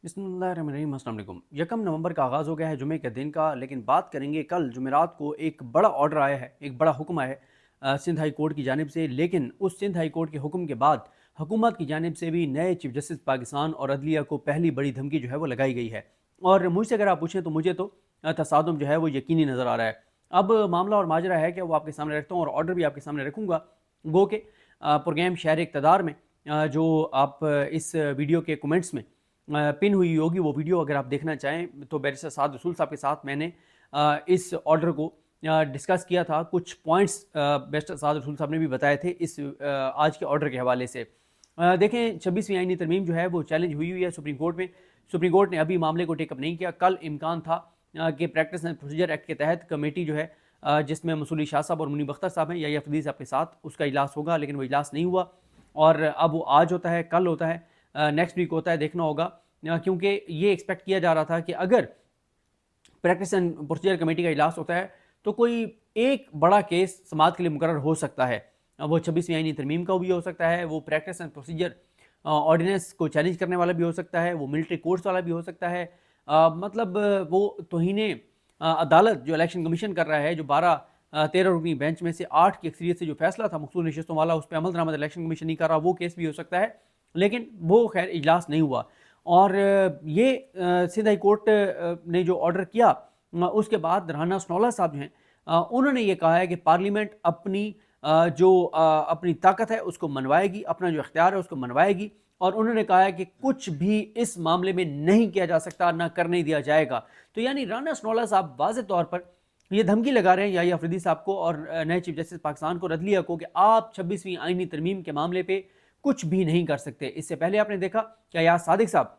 बिस्मिल्लाहिर्रहमानिर्रहीम। अस्सलाम वालेकुम। 1 नवंबर का आगाज़ हो गया है जुमे के दिन का, लेकिन बात करेंगे कल जुमेरात को एक बड़ा ऑर्डर आया है, एक बड़ा हुक्म आया है सिंध हाई कोर्ट की जानिब से। लेकिन उस सिंध हाई कोर्ट के हुक्म के बाद हुकूमत की जानिब से भी नए चीफ जस्टिस पाकिस्तान और अदलिया को पहली बड़ी धमकी जो है वो लगाई गई है। और मुझसे अगर आप पूछें तो मुझे तो तसादुम जो है वो यकीनी नज़र आ रहा है। अब मामला और माजरा है कि वो आपके सामने रखता हूँ और ऑर्डर भी आपके सामने रखूँगा। गो के प्रोग्राम शहर इक़्तिदार में जो आप इस वीडियो के कमेंट्स में पिन हुई होगी वो वीडियो अगर आप देखना चाहें तो बैरिस्टर साद रसूल साहब के साथ मैंने इस ऑर्डर को डिस्कस किया था। कुछ पॉइंट्स बैरिस्टर साद रसूल साहब ने भी बताए थे इस आज के ऑर्डर के हवाले से। देखें, 26वीं आईनी तरमीम जो है वो चैलेंज हुई है सुप्रीम कोर्ट में। सुप्रीम कोर्ट ने अभी मामले को टेकअप नहीं किया। कल इम्कान था कि प्रैक्टिस एंड प्रोसीजर एक्ट के तहत कमेटी जो है जिसमें मसूली शाह साहब और मुनीब अख्तर साहब हैं या फरीदी साहब के साथ उसका इजलास होगा, लेकिन वो इजलास नहीं हुआ। और अब वो आज होता है, कल होता है, नेक्स्ट वीक होता है, देखना होगा। क्योंकि ये एक्सपेक्ट किया जा रहा था कि अगर प्रैक्टिस एंड प्रोसीजर कमेटी का इजलास होता है तो कोई एक बड़ा केस समाअत के लिए मुकर्रर हो सकता है। वो 26वीं आईनी तरमीम का भी हो सकता है, वो प्रैक्टिस एंड प्रोसीजर ऑर्डिनेंस को चैलेंज करने वाला भी हो सकता है, वो मिलिट्री कोर्ट्स वाला भी हो सकता है। मतलब वो तौहीने अदालत जो इलेक्शन कमीशन कर रहा है, जो 13 रुकनी बेंच में से 8 की अक्सरियत से जो फैसला था मखसूस नशिस्तों वाला, उस पर अमल दरामद इलेक्शन कमीशन नहीं कर रहा, वो केस भी हो सकता है। लेकिन वो खैर इजलास नहीं हुआ। और ये सिंध हाई कोर्ट ने जो ऑर्डर किया उसके बाद राना सनोला साहब जो हैं उन्होंने ये कहा है कि पार्लियामेंट अपनी अपनी ताकत है उसको मनवाएगी, अपना जो इख्तियार है उसको मनवाएगी। और उन्होंने कहा है कि कुछ भी इस मामले में नहीं किया जा सकता, ना करने दिया जाएगा। तो यानी राना सनोला साहब वाज़ेह तौर पर ये धमकी लगा रहे हैं याहिया अफरीदी साहब को और नए चीफ जस्टिस पाकिस्तान को, अदलिया को, कि आप 26वीं आईनी तरमीम के मामले पे कुछ भी नहीं कर सकते। इससे पहले आपने देखा कि अयाज सादिक साहब,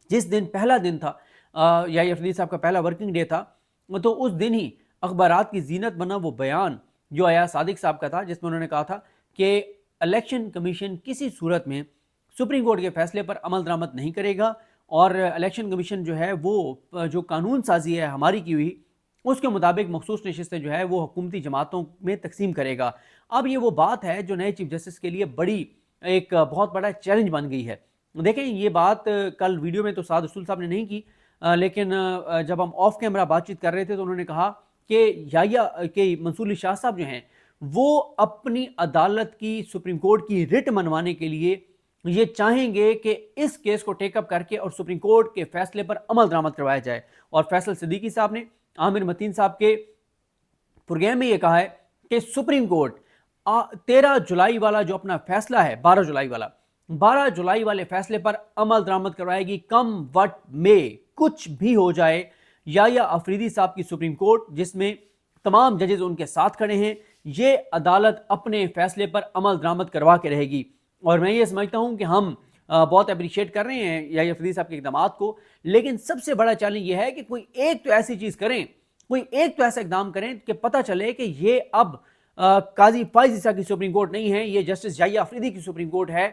जिस दिन पहला दिन था याहिया अफरीदी साहब का पहला वर्किंग डे था, तो उस दिन ही अखबारात की जीनत बना वो बयान जो अयाज सादिक साहब का था, जिसमें उन्होंने कहा था कि इलेक्शन कमीशन किसी सूरत में सुप्रीम कोर्ट के फैसले पर अमल दरामद नहीं करेगा और इलेक्शन कमीशन जो है वो जो कानून साजी है हमारी की हुई, उसके मुताबिक मखसूस नशिस्तें जो है वो हुकूमती जमातों में तकसीम करेगा। अब ये वो बात है जो नए चीफ जस्टिस के लिए बड़ी एक बहुत बड़ा चैलेंज बन गई है। देखें, ये बात कल वीडियो में तो साद रसूल साहब ने नहीं की, लेकिन जब हम ऑफ कैमरा बातचीत कर रहे थे तो उन्होंने कहा कि याहिया के मंसूर अली शाह साहब जो हैं वो अपनी अदालत की, सुप्रीम कोर्ट की रिट मनवाने के लिए ये चाहेंगे कि इस केस को टेकअप करके और सुप्रीम कोर्ट के फैसले पर अमल दरामद करवाया जाए। और फैसल सिद्दीकी साहब ने आमिर मतीन साहब के प्रोग्राम में ये कहा है कि सुप्रीम कोर्ट 13 जुलाई वाला जो अपना फैसला है, 12 जुलाई वाले फैसले पर अमल दरामद करवाएगी, कम वट में, कुछ भी हो जाए। याहिया अफरीदी साहब की सुप्रीम कोर्ट, जिसमें तमाम जजेस उनके साथ खड़े हैं, ये अदालत अपने फैसले पर अमल दरामद करवा के रहेगी। और मैं ये समझता हूँ कि हम बहुत अप्रिशिएट कर रहे हैं याहिया अफरीदी साहब के इक़दामात को, लेकिन सबसे बड़ा चैलेंज ये है कि कोई एक तो ऐसी चीज़ करें, कोई एक तो ऐसा इकदाम करें कि पता चले कि ये अब काजी फाइज ईसा की सुप्रीम कोर्ट नहीं है, ये जस्टिस याहिया अफरीदी की सुप्रीम कोर्ट है,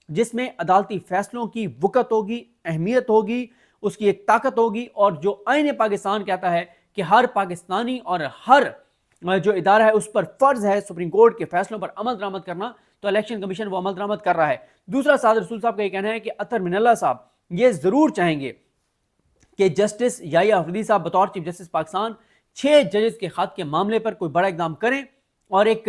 जिसमें अदालती फैसलों की वक़्त होगी, अहमियत होगी, उसकी एक ताकत होगी। और जो आईन पाकिस्तान कहता है कि हर पाकिस्तानी और हर जो इदारा है उस पर फ़र्ज़ है सुप्रीम कोर्ट के फैसलों पर अमल दरामद करना, तो इलेक्शन कमीशन वो अमल दरामद कर रहा है। दूसरा, साद रसूल साहब का ये कहना है कि अतर मिनल्ला साहब ये ज़रूर चाहेंगे कि जस्टिस याहिया अफरीदी साहब बतौर चीफ जस्टिस पाकिस्तान 6 जजेस के खत के मामले पर कोई बड़ा इकदाम करें और एक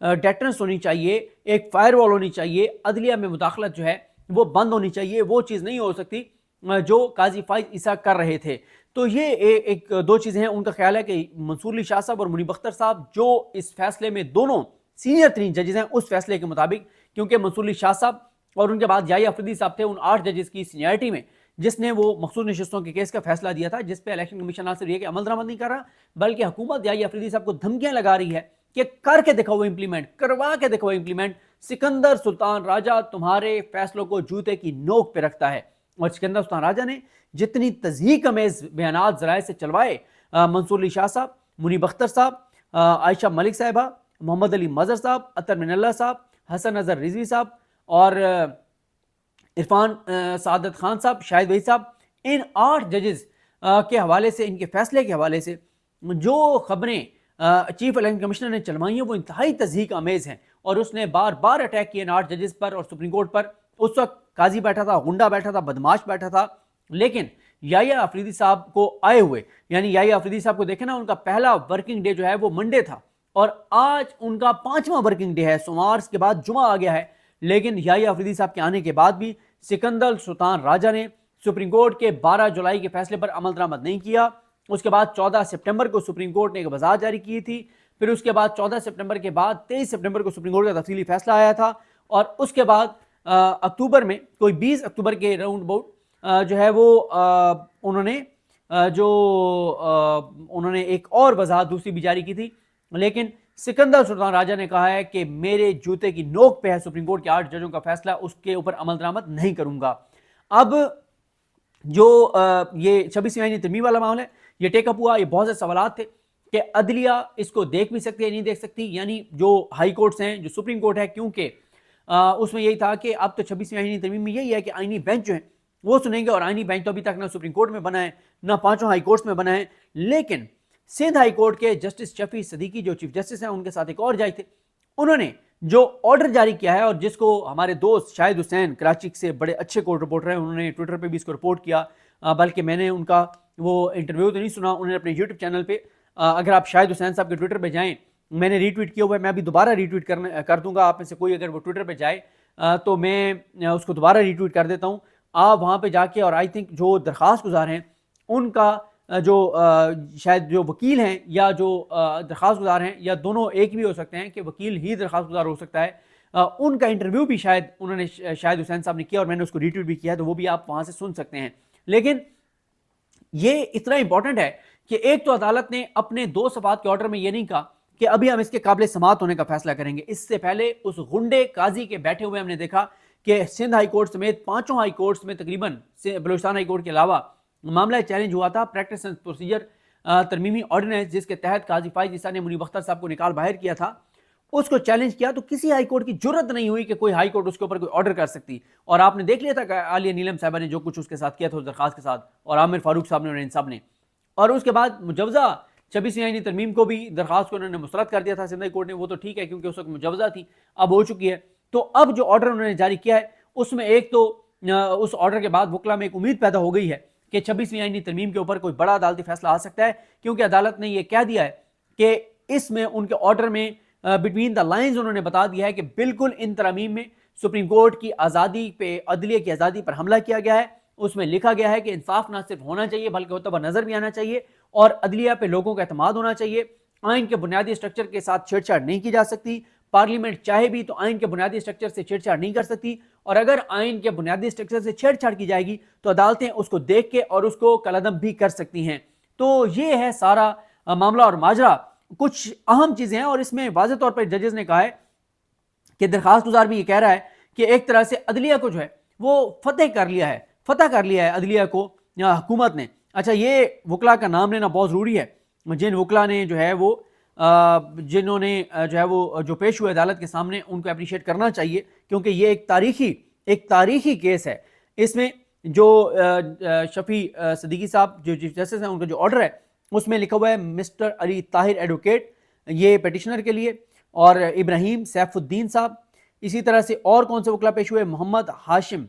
डेटरेंस होनी चाहिए, एक फायरवॉल होनी चाहिए, अदलिया में मुदाखलत जो है वो बंद होनी चाहिए। वो चीज़ नहीं हो सकती जो काजी फाइज ईसा कर रहे थे। तो ये एक दो चीज़ें हैं। उनका ख्याल है कि मंसूर अली शाह साहब और मुनीब अख्तर साहब जो इस फैसले में दोनों सीनियर तरीन जजेस हैं, उस फैसले के मुताबिक, क्योंकि मंसूर अली शाह साहब और उनके बाद याहिया अफरीदी साहब थे उन 8 जजेस की सीनियरिटी में जिसने वो मखसूस नशिस्तों के केस का फैसला दिया था, जिस पे इलेक्शन कमीशन ना सिर्फ ये कि अमल दरामद नहीं कर रहा, बल्कि हुकूमत याहिया अफरीदी साहब को धमकियां लगा रही है कि करके दिखाओ इंप्लीमेंट, करवा के दिखाओ इंप्लीमेंट। सिकंदर सुल्तान राजा तुम्हारे फैसलों को जूते की नोक पे रखता है। और सिकंदर सुल्तान राजा ने जितनी तज़हीक अमेज़ बयानात ज़राए से चलवाए, मंसूर अली शाह साहब, मुनीब अख्तर साहब, आयशा मलिक साहिबा, मोहम्मद अली मज़हर साहब, अतर मिनल्ला साहब, हसन नज़र रिजवी साहब और इरफान सादत खान साहब, शाहिद वही साहब, इन 8 जजेस के हवाले से, इनके फैसले के हवाले से जो खबरें चीफ इलेक्शन कमिश्नर ने चलवाई हैं वो इंतहाई तज़हीक अमेज़ हैं। और उसने बार बार अटैक किए 8 जजेस पर और सुप्रीम कोर्ट पर। उस वक्त काजी बैठा था, गुंडा बैठा था, बदमाश बैठा था, لیکن یحییٰ آفریدی صاحب کو آئے ہوئے، یعنی یحییٰ آفریدی صاحب کو دیکھیں نا، ان کا پہلا ورکنگ ڈے جو ہے وہ منڈے تھا اور آج ان کا 5واں ورکنگ ڈے ہے، سوموار کے بعد جمعہ آ گیا ہے، لیکن یحییٰ آفریدی صاحب کے آنے کے بعد بھی سکندر سلطان راجہ نے سپریم کورٹ کے 12 جولائی کے فیصلے پر عمل درآمد نہیں کیا۔ اس کے بعد 14 سپٹمبر کو سپریم کورٹ نے ایک وضاحت جاری کی تھی، پھر اس کے بعد 14 سپٹمبر کے بعد 23 سپٹمبر کو سپریم کورٹ کا تفصیلی فیصلہ آیا تھا، اور اس کے بعد اکتوبر میں کوئی 20 اکتوبر کے راؤنڈ اباؤٹ جو ہے وہ انہوں نے ایک اور وضاحت دوسری بھی جاری کی تھی، لیکن سکندر سلطان راجہ نے کہا ہے کہ میرے جوتے کی نوک پہ ہے سپریم کورٹ کے 8 ججوں کا فیصلہ، اس کے اوپر عمل درآمد نہیں کروں گا۔ اب جو یہ 26ویں آئینی ترمیم والا معاملہ ہے، یہ ٹیک اپ ہوا، یہ بہت سے سوالات تھے کہ عدلیہ اس کو دیکھ بھی سکتی ہے نہیں دیکھ سکتی، یعنی جو ہائی کورٹس ہیں، جو سپریم کورٹ ہے، کیونکہ اس میں یہی تھا کہ اب تو 26ویں آئینی ترمیم میں یہی ہے کہ آئینی بینچ جو ہیں وہ سنیں گے، اور آئینی بینچ تو ابھی تک نہ سپریم کورٹ میں بنا ہے نہ 5 ہائی کورٹس میں بنا ہے، لیکن سندھ ہائی کورٹ کے جسٹس شفیع صدیقی جو چیف جسٹس ہیں، ان کے ساتھ ایک اور جج تھے، انہوں نے جو آرڈر جاری کیا ہے، اور جس کو ہمارے دوست شاہد حسین کراچی سے بڑے اچھے کورٹ رپورٹر ہیں، انہوں نے ٹویٹر پہ بھی اس کو رپورٹ کیا، بلکہ میں نے ان کا وہ انٹرویو تو نہیں سنا، انہوں نے اپنے یوٹیوب چینل پہ، اگر آپ شاہد حسین صاحب کے ٹویٹر پہ جائیں، میں نے ری ٹویٹ کیا ہوا ہے، میں ابھی دوبارہ ری ٹویٹ کر دوں گا، آپ میں سے کوئی اگر وہ ٹویٹر پہ جائے تو میں اس کو دوبارہ ری ٹویٹ کر دیتا ہوں، آپ وہاں پہ جا کے، اور آئی تھنک جو درخواست گزار ہیں ان کا جو شاید جو وکیل ہیں یا جو درخواست گزار ہیں، یا دونوں ایک بھی ہو سکتے ہیں کہ وکیل ہی درخواست گزار ہو سکتا ہے، ان کا انٹرویو بھی شاید انہوں نے شاہد حسین صاحب نے کیا، اور میں نے اس کو ری ٹویٹ بھی کیا ہے، تو وہ بھی آپ وہاں سے سن سکتے ہیں۔ لیکن یہ اتنا امپورٹنٹ ہے کہ ایک تو عدالت نے اپنے 2 صفحات کے آرڈر میں یہ نہیں کہا کہ ابھی ہم اس کے قابل سماعت ہونے کا فیصلہ کریں گے، اس سے پہلے اس غنڈے قاضی کے بیٹھے ہوئے ہم نے دیکھا کہ سندھ ہائی کورٹ سمیت 5 ہائی کورٹس میں تقریباً بلوچستان ہائی کورٹ کے علاوہ معاملہ چیلنج ہوا تھا، پریکٹس اینڈ پروسیجر ترمیمی آرڈیننس، جس کے تحت قاضی فائز عیسیٰ نے منیب اختر صاحب کو نکال باہر کیا تھا، اس کو چیلنج کیا، تو کسی ہائی کورٹ کی جرت نہیں ہوئی کہ کوئی ہائی کورٹ اس کے اوپر کوئی آرڈر کر سکتی، اور آپ نے دیکھ لیا تھا کہ عالیہ نیلم صاحبہ نے جو کچھ اس کے ساتھ کیا تھا اس درخواست کے ساتھ، اور عامر فاروق صاحب نے اور ان سب نے، اور اس کے بعد مجوزہ 26ویں آئینی ترمیم کو بھی درخواست کو انہوں نے مسترد کر دیا تھا سندھ ہائی کورٹ نے، وہ تو ٹھیک ہے کیونکہ اس وقت مجوزہ تھی، اب ہو چکی ہے، تو اب جو آرڈر انہوں نے جاری کیا ہے اس میں ایک تو اس آرڈر کے بعد وکلا میں ایک امید پیدا ہو گئی ہے کہ 26ویں آئینی ترمیم کے اوپر کوئی بڑا عدالتی فیصلہ آ سکتا ہے، کیونکہ عدالت نے یہ کہہ دیا ہے کہ اس میں ان کے آرڈر میں بٹوین دا لائنز انہوں نے بتا دیا ہے کہ بالکل ان ترامیم میں سپریم کورٹ کی آزادی پہ، عدلیہ کی آزادی پر حملہ کیا گیا ہے، اس میں لکھا گیا ہے کہ انصاف نہ صرف ہونا چاہیے بلکہ ہوتا ہوا نظر بھی آنا چاہیے، اور عدلیہ پہ لوگوں کا اعتماد ہونا چاہیے، آئین کے بنیادی اسٹرکچر کے ساتھ چھیڑ چھاڑ نہیں کی جا سکتی، پارلیمنٹ چاہے بھی تو آئین کے بنیادی اسٹرکچر سے چھیڑ چھاڑ نہیں کر سکتی، اور اگر آئین کے بنیادی اسٹرکچر سے چھیڑ چھاڑ کی جائے گی تو عدالتیں اس کو دیکھ کے اور اس کو کالعدم بھی کر سکتی ہیں۔ تو یہ ہے سارا معاملہ اور ماجرا، کچھ اہم چیزیں ہیں، اور اس میں واضح طور پر ججز نے کہا ہے کہ درخواست گزار بھی یہ کہہ رہا ہے کہ ایک طرح سے عدلیہ کو جو ہے وہ فتح کر لیا ہے عدلیہ کو حکومت نے۔ اچھا، یہ وکلا کا نام لینا بہت ضروری ہے، جن وکلا نے جو ہے وہ جنہوں نے جو ہے وہ جو پیش ہوئے عدالت کے سامنے، ان کو اپریشیٹ کرنا چاہیے، کیونکہ یہ ایک تاریخی کیس ہے۔ اس میں جو شفیع صدیقی صاحب جو چیف جسٹس ہیں، ان کا جو آرڈر ہے اس میں لکھا ہوا ہے مسٹر علی طاہر ایڈوکیٹ، یہ پیٹیشنر کے لیے، اور ابراہیم سیف الدین صاحب، اسی طرح سے اور کون سے وکلا پیش ہوئے، محمد ہاشم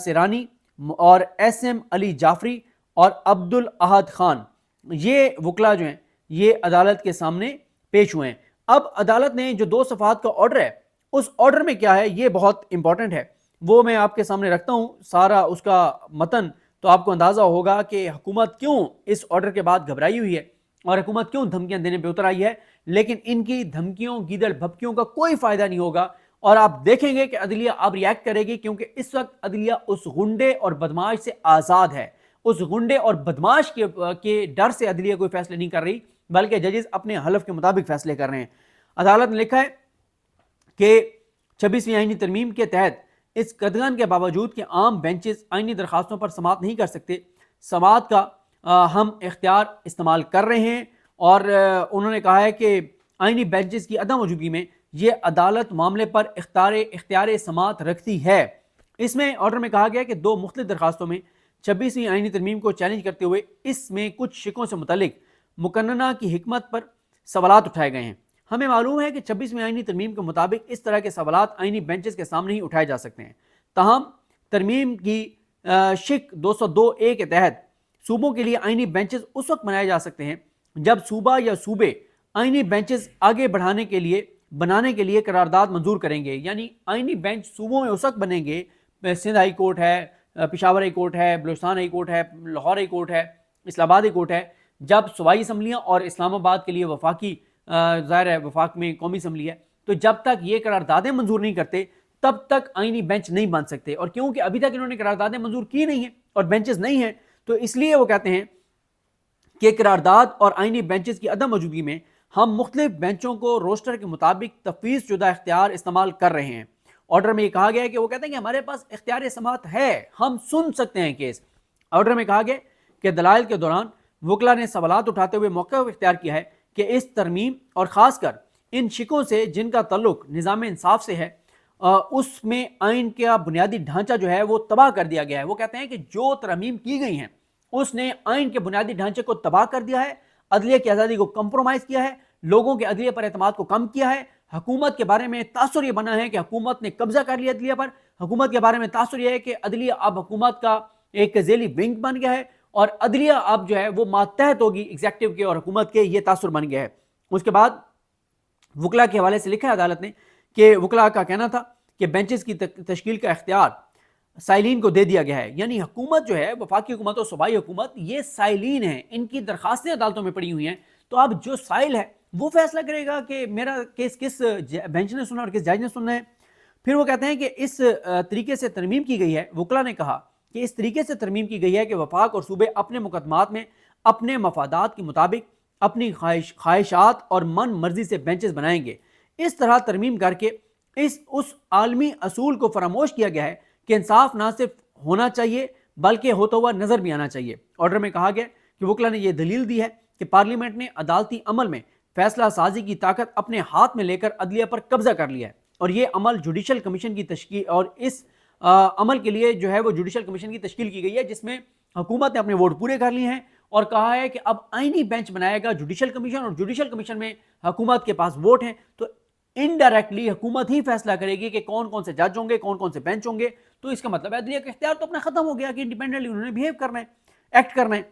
سیرانی اور ایس ایم علی جعفری اور عبد الاحد خان، یہ وکلا جو ہیں یہ عدالت کے سامنے پیش ہوئے ہیں۔ اب عدالت نے جو 2 صفحات کا آرڈر ہے، اس آرڈر میں کیا ہے یہ بہت امپورٹنٹ ہے، وہ میں آپ کے سامنے رکھتا ہوں سارا اس کا متن، تو آپ کو اندازہ ہوگا کہ حکومت کیوں اس آرڈر کے بعد گھبرائی ہوئی ہے اور حکومت کیوں دھمکیاں دینے پہ اتر آئی ہے، لیکن ان کی دھمکیوں گیدڑ بھبکیوں کا کوئی فائدہ نہیں ہوگا، اور آپ دیکھیں گے کہ عدلیہ اب ریاکٹ کرے گی، کیونکہ اس وقت عدلیہ اس غنڈے اور بدماش سے آزاد ہے، اس غنڈے اور بدماش کے ڈر سے عدلیہ کوئی فیصلے نہیں کر رہی، بلکہ ججز اپنے حلف کے مطابق فیصلے کر رہے ہیں۔ عدالت نے لکھا ہے کہ 26ویں آئینی ترمیم کے تحت اس قدغن کے باوجود کہ عام بینچز آئینی درخواستوں پر سماعت نہیں کر سکتے، سماعت کا ہم اختیار استعمال کر رہے ہیں، اور انہوں نے کہا ہے کہ آئینی بینچز کی عدم موجودگی میں یہ عدالت معاملے پر اختیار سماعت رکھتی ہے۔ اس میں آرڈر میں کہا گیا کہ 2 مختلف درخواستوں میں 26ویں آئینی ترمیم کو چیلنج کرتے ہوئے اس میں کچھ شقوں سے متعلق مقننہ کی حکمت پر سوالات اٹھائے گئے ہیں۔ ہمیں معلوم ہے کہ 26ویں آئینی ترمیم کے مطابق اس طرح کے سوالات آئینی بینچز کے سامنے ہی اٹھائے جا سکتے ہیں، تاہم ترمیم کی शिक 202A के तहत सूबों के लिए आईनी बेंचेस उस वक्त बनाए जा सकते हैं जब सूबा या सूबे आईनी बेंचेस आगे बनाने के लिए करारदाद मंजूर करेंगे। यानी आईनी बेंच सूबों में उस वक्त बनेंगे, सिंध हाई कोर्ट है, पेशावर हाई कोर्ट है, बलूचिस्तान हाई कोर्ट है, लाहौर हाई कोर्ट है, इस्लामाबाद हाई कोर्ट है, जब सूबाई असम्बलियाँ और इस्लामाबाद के लिए वफाकी ज़ाहिर है वफाक में कौमी असम्बली है, तो जब तक ये करारदादें मंजूर नहीं करते तब तक आईनी बेंच नहीं बन सकते। और क्योंकि अभी तक इन्होंने करारदादें मंजूर की नहीं है और बेंचेस नहीं हैं, तो इसलिए वो कहते हैं कि करारदाद और आईनी बेंचेस की अदम मौजूदगी में हम मुख्तलिफ बेंचों को रोस्टर के मुताबिक तफवीज़ शुदा इख्तियार इस्तेमाल कर रहे हैं। ऑर्डर में ये कहा गया है कि वो कहते हैं कि हमारे पास इख्तियार समाअत है, हम सुन सकते हैं केस। ऑर्डर में कहा गया कि दलाइल के दौरान वकला ने सवालात उठाते हुए मौका इख्तियार किया है कि इस तरमीम और ख़ासकर इन शिकों से जिनका तल्लुक निज़ाम इंसाफ से है, उसमें आइन का बुनियादी ढांचा जो है वो तबाह कर दिया गया है। वो कहते हैं कि जो तरमीम की गई हैं उसने आइन के बुनियादी ढांचे को तबाह कर दिया है, अदलिया की आज़ादी को कंप्रोमाइज़ किया है, लोगों के अदलिया पर एतमाद को कम किया है। हुकूमत के बारे में तासुर ये बना है कि हुकूमत ने कब्जा कर लिया अदलिया पर। हुकूमत के बारे में तासुर ये है कि अदलिया अब हुकूमत का एक ज़ेली विंग बन गया है और अदलिया अब जो है वो मातहत होगी एग्जेक्टिव के और हुकूमत के, ये तासुर बन गया है। उसके बाद वकला के हवाले से लिखा है अदालत ने कि वकला का कहना था कि बेंचेस की तश्कील का इख्तियार साइलिन को दे दिया गया है। यानी हुकूमत जो है, वफाकी हुकूमत और सूबाई हुकूमत, ये साइलिन है, इनकी दरखास्तें अदालतों में पड़ी हुई हैं। तो अब जो साइल है वो फैसला करेगा कि मेरा केस किस बेंच ने सुना और किस जज ने सुनना है। फिर वो कहते हैं कि इस तरीके से तरमीम की गई है। वकला ने कहा कि इस तरीके से तरमीम की गई है कि वफाक और सूबे अपने मुकदमात में अपने मफादात के मुताबिक अपनी ख्वाहिशात और मन मर्जी से बेंचेस बनाएंगे। इस तरह तरमीम करके उस आलमी असूल को फरामोश किया गया है कि इंसाफ ना सिर्फ होना चाहिए बल्कि होता हुआ नजर भी आना चाहिए। ऑर्डर में कहा गया कि वकला ने यह दलील दी है कि पार्लियामेंट ने अदालती अमल में फैसला साजी की ताकत अपने हाथ में लेकर अदलिया पर कब्जा कर लिया है और ये अमल जुडिशल कमीशन की तश्कील, और इस अमल के लिए जो है वो जुडिशल कमीशन की तश्कील की गई है जिसमें हुकूमत ने अपने वोट पूरे कर लिए हैं और कहा है कि अब आईनी बेंच बनाएगा जुडिशल कमीशन और जुडिशल कमीशन में हुकूमत के पास वोट हैं, तो इनडायरेक्टली हुकूमत ही फैसला करेगी कि कौन कौन से जज होंगे, कौन कौन से बेंच होंगे। तो इसका मतलब अदलिया का इख्तियार तो अपना खत्म हो गया कि इंडिपेंडेंटली उन्होंने बिहेव करना है, एक्ट करना है।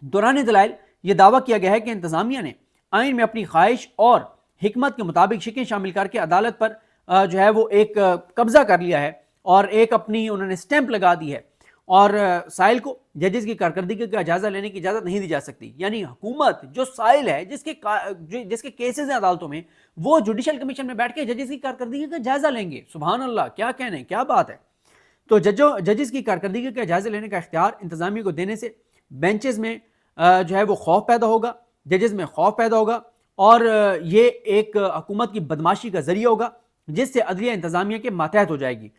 दौरान दलाइल ये दावा किया गया है कि इंतजामिया ने आइन में अपनी ख्वाहिश और हिकमत के मुताबिक शिकें शामिल करके अदालत पर जो है वो एक कब्जा कर लिया है और एक अपनी उन्होंने स्टैंप लगा दी है और साइल को जजेस की कारकर्दगी का जायजा लेने की इजाजत नहीं दी जा सकती। यानी हुकूमत जो साइल है, जिसके केसेस हैं अदालतों में, वो जुडिशल कमीशन में बैठ के जजेस की कारकर्दगी का जायजा लेंगे। सुभान अल्लाह, क्या कहने, क्या बात है। तो जजेस की कारकर्दगी का जायजा लेने का इख्तियार इंतजामिया को देने से बेंचेस में जो है वो खौफ पैदा होगा, जजेस में खौफ पैदा होगा और ये एक हुकूमत की बदमाशी का जरिया होगा जिससे अदलिया इंतजामिया के मातहत हो जाएगी।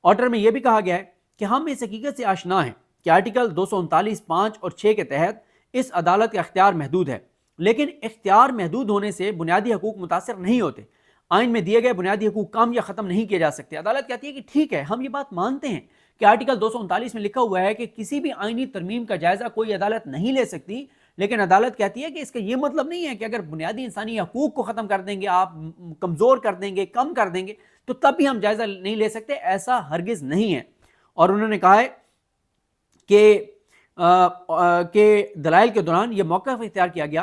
ऑर्डर में यह भी कहा गया है कि हम इस हकीकत से आशना हैं कि आर्टिकल 239 5 और 6 के तहत इस अदालत का इख्तियार महदूद है, लेकिन इख्तियार महदूद होने से बुनियादी हकूक मुतासर नहीं होते। आइन में दिए गए बुनियादी हकूक कम या ख़त्म नहीं किए जा सकते। अदालत कहती है कि ठीक है, हम ये बात मानते हैं कि आर्टिकल 239 में लिखा हुआ है कि किसी भी आइनी तरमीम का जायज़ा कोई अदालत नहीं ले सकती, लेकिन अदालत कहती है कि इसका ये मतलब नहीं है कि अगर बुनियादी इंसानी हकूक को ख़त्म कर देंगे, आप कमज़ोर कर देंगे, कम कर देंगे, तो तब भी हम जायज़ा नहीं ले सकते। ऐसा हरगिज़ नहीं है। और उन्होंने कहा है कि दलाइल के दौरान यह मौका इख्तियार किया गया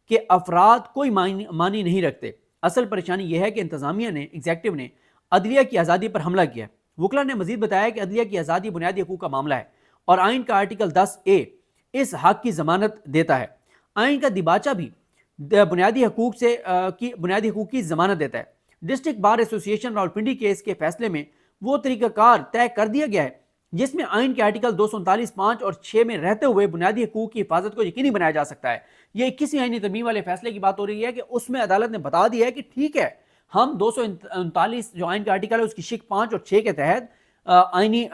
कि अफराद कोई मानी नहीं रखते। असल परेशानी यह है कि इंतजामिया ने, एग्जेक्टिव ने अदलिया की आज़ादी पर हमला किया। वकला ने मजीद बताया कि अदलिया की आज़ादी बुनियादी हकूक का मामला है और आइन का आर्टिकल 10A इस हक की जमानत देता है। आइन का दिबाचा भी बुनियादी हकूक की जमानत देता है। District bar association Rawalpindi case के फैसले में वो तरीकाकार तय कर दिया गया है जिसमें आइन के आर्टिकल 239 5 और 6 में रहते हुए बुनियादी हकूक की हिफाजत को यकीनी बनाया जा सकता है। ये 21वीं आइनी तरमीम वाले फैसले की बात हो रही है कि उसमें अदालत ने बता दिया है कि ठीक है, हम 239 जो आइन का आर्टिकल है उसकी शिक 5 और 6 के तहत आइनी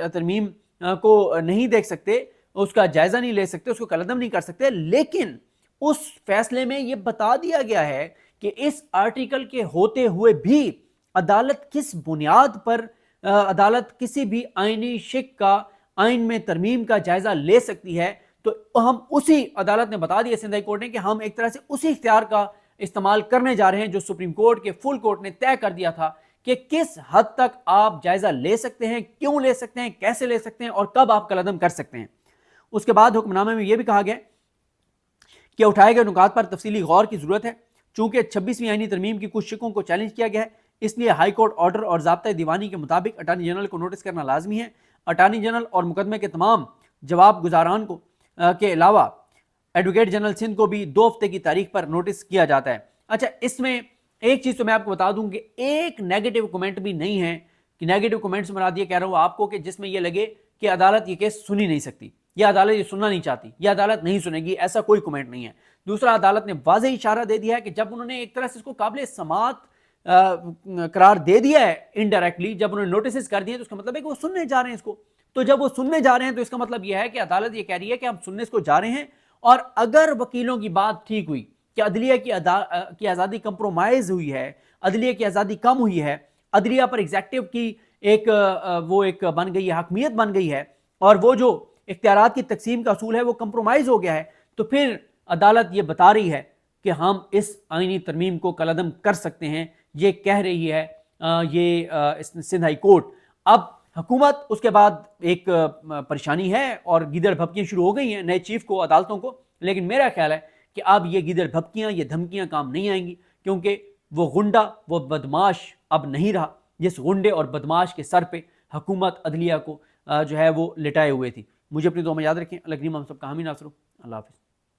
तरमीम को नहीं देख सकते, उसका जायजा नहीं ले सकते, उसको कलअदम नहीं कर सकते, लेकिन उस फैसले में यह बता दिया गया है कि इस आर्टिकल के होते हुए भी अदालत किस बुनियाद पर अदालत किसी भी आइनी शिक का आइन में तरमीम का जायजा ले सकती है। तो हम उसी, अदालत ने बता दिया सिंध हाई कोर्ट ने, कि हम एक तरह से उसी इख्तियार का इस्तेमाल करने जा रहे हैं जो सुप्रीम कोर्ट के फुल कोर्ट ने तय कर दिया था کہ کس حد تک آپ جائزہ لے سکتے ہیں، کیوں لے سکتے ہیں، کیسے لے سکتے ہیں اور کب آپ قلعدم کر سکتے ہیں۔ اس کے بعد حکم نامے میں یہ بھی کہا گیا کہ اٹھائے گئے نکات پر تفصیلی غور کی ضرورت ہے۔ چونکہ 26ویں آئینی ترمیم کی کچھ شقوں کو چیلنج کیا گیا ہے، اس لیے ہائی کورٹ آرڈر اور ضابطۂ دیوانی کے مطابق اٹارنی جنرل کو نوٹس کرنا لازمی ہے۔ اٹارنی جنرل اور مقدمے کے تمام جواب گزاران کو کے علاوہ ایڈوکیٹ جنرل سندھ کو بھی 2 ہفتے کی تاریخ پر نوٹس کیا جاتا ہے۔ اچھا، اس میں ایک چیز تو میں آپ کو بتا دوں کہ ایک نیگیٹو کمنٹ بھی نہیں ہے، کہ نیگیٹو کمنٹ سے مراد یہ کہہ رہا ہوں آپ کو کہ جس میں یہ لگے کہ عدالت یہ کیس سنی نہیں سکتی، یا عدالت یہ سننا نہیں چاہتی، یا عدالت نہیں سنے گی، ایسا کوئی کمنٹ نہیں ہے۔ دوسرا، عدالت نے واضح اشارہ دے دیا ہے کہ جب انہوں نے ایک طرح سے اس کو قابل سماعت قرار دے دیا ہے انڈائریکٹلی، جب انہوں نے نوٹسز کر دیے تو اس کا مطلب ہے کہ وہ سننے جا رہے ہیں اس کو۔ تو جب وہ سننے جا رہے ہیں تو اس کا مطلب یہ ہے کہ عدالت یہ کہہ رہی ہے کہ ہم سننے اس کو جا رہے ہیں، اور اگر وکیلوں کی بات ٹھیک ہوئی کہ عدلیہ کی آزادی کمپرومائز ہوئی ہے، عدلیہ کی آزادی کم ہوئی ہے، عدلیہ پر ایگزیکٹو کی ایک بن گئی ہے، حاکمیت بن گئی ہے، اور وہ جو اختیارات کی تقسیم کا اصول ہے وہ کمپرومائز ہو گیا ہے، تو پھر عدالت یہ بتا رہی ہے کہ ہم اس آئینی ترمیم کو کالعدم کر سکتے ہیں، یہ کہہ رہی ہے یہ سندھ ہائی کورٹ۔ اب حکومت اس کے بعد ایک پریشانی ہے اور گیدڑ بھبکیاں شروع ہو گئی ہیں نئے چیف کو، عدالتوں کو، لیکن میرا خیال ہے کہ اب یہ گیدڑ بھبکیاں، یہ دھمکیاں کام نہیں آئیں گی، کیونکہ وہ غنڈہ، وہ بدماش اب نہیں رہا جس غنڈے اور بدماش کے سر پہ حکومت عدلیہ کو جو ہے وہ لٹائے ہوئے تھی۔ مجھے اپنی دعا میں یاد رکھیں۔ اللہ کریم ہم سب کا حامی ناصر ہو۔ اللہ حافظ۔